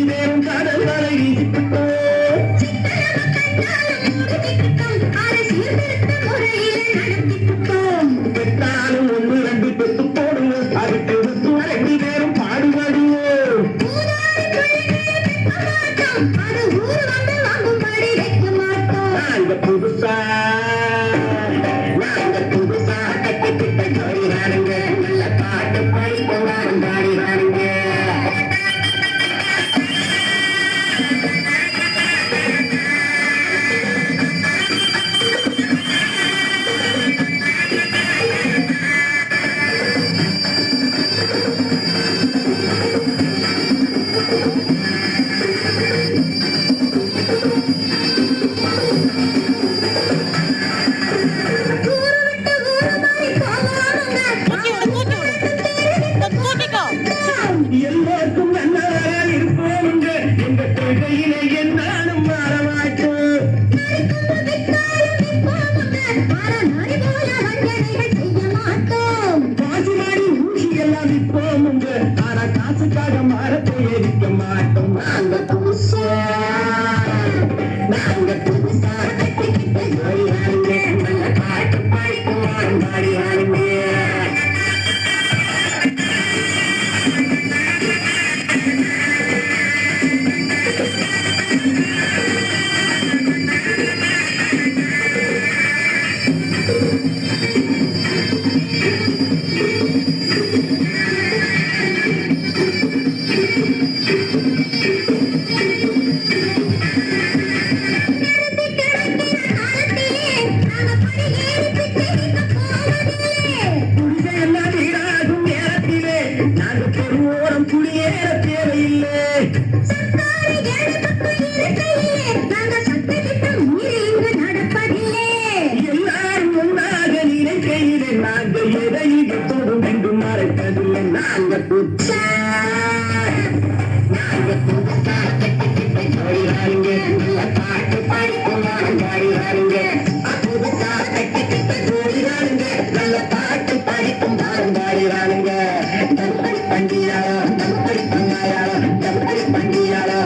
பேரும் காதல் வரை பெற்றாலும் ஒன்று ரெண்டு பெத்து போடுங்க அதுக்கு ரெண்டு பேரும் பாடுபடுவோம் நாங்க புதுசா கட்டிக்கிட்ட ஜோடிதானுங்க நல்ல பாட்டு படிப்போம் பாடிதானுங்க எல்லாருக்கும் நல்லவரா இருப்போம் எங்க கொள்கையிலே என்னாலும் மாறமாட்டோம் காசு மாடி ஊசி எல்லாம் விற்போம் ஆனா காசுக்காக மாறத்தை எரிக்க மாட்டோம் நாங்க புதுசா கட்டிக்கிட்ட ஜோடிதானுங்க நல்ல பாட்டு படிப்போம் பாடிதானுங்க குடியேற தேவையில்லை எல்லாரும் ஒன்றாக நினைக்கையிலே நாங்கள் எதையும் தொடும் என்று மறைப்பதில்லை நாங்க புதுசா ஜோடிதானுங்க நல்ல பாட்டு படிப்போம் பாடிதானுங்க புதுசா கட்டிக்கிட்ட ஜோடிதானுங்க நல்ல பாட்டு படிப்பும் பாடிதானுங்க பண்டியாரோ பண்டியாரோ பண்டியாரோ